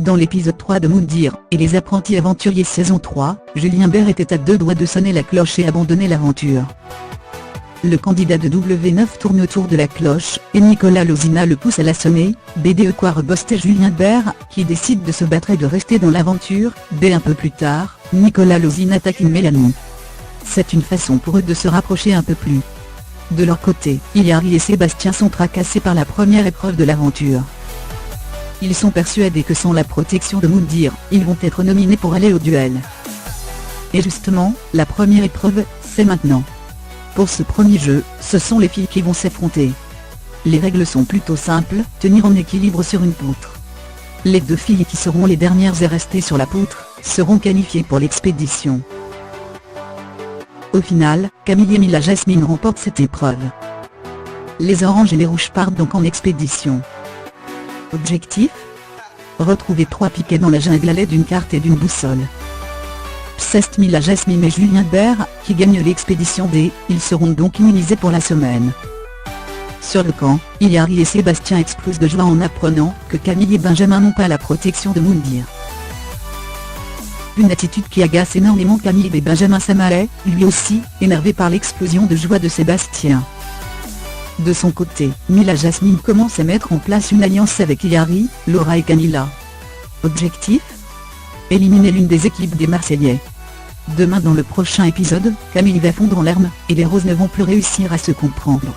Dans l'épisode 3 de Moundir et les apprentis aventuriers saison 3, Julien Bert était à deux doigts de sonner la cloche et abandonner l'aventure. Le candidat de W9 tourne autour de la cloche, et Nicolas Lozina le pousse à la sonner. BDE quoi reboster Julien Bert, qui décide de se battre et de rester dans l'aventure. Un peu plus tard, Nicolas Lozina taquine Mélanie. C'est une façon pour eux de se rapprocher un peu plus. De leur côté, Hilary et Sébastien sont tracassés par la première épreuve de l'aventure. Ils sont persuadés que sans la protection de Moundir, ils vont être nominés pour aller au duel. Et justement, la première épreuve, c'est maintenant. Pour ce premier jeu, ce sont les filles qui vont s'affronter. Les règles sont plutôt simples, tenir en équilibre sur une poutre. Les deux filles qui seront les dernières à rester sur la poutre, seront qualifiées pour l'expédition. Au final, Camille et Mila Jasmine remportent cette épreuve. Les oranges et les rouges partent donc en expédition. Objectif ? Retrouver 3 piquets dans la jungle à l'aide d'une carte et d'une boussole. Psst Mila Jasmine et Julien Bert, qui gagnent l'expédition D, ils seront donc immunisés pour la semaine. Sur le camp, Hilary et Sébastien explosent de joie en apprenant que Camille et Benjamin n'ont pas la protection de Moundir. Une attitude qui agace énormément Camille et Benjamin Samael, lui aussi, énervé par l'explosion de joie de Sébastien. De son côté, Mila Jasmine commence à mettre en place une alliance avec Hilary, Laura et Camilla. Objectif ? Éliminer l'une des équipes des Marseillais. Demain dans le prochain épisode, Camille va fondre en larmes, et les roses ne vont plus réussir à se comprendre.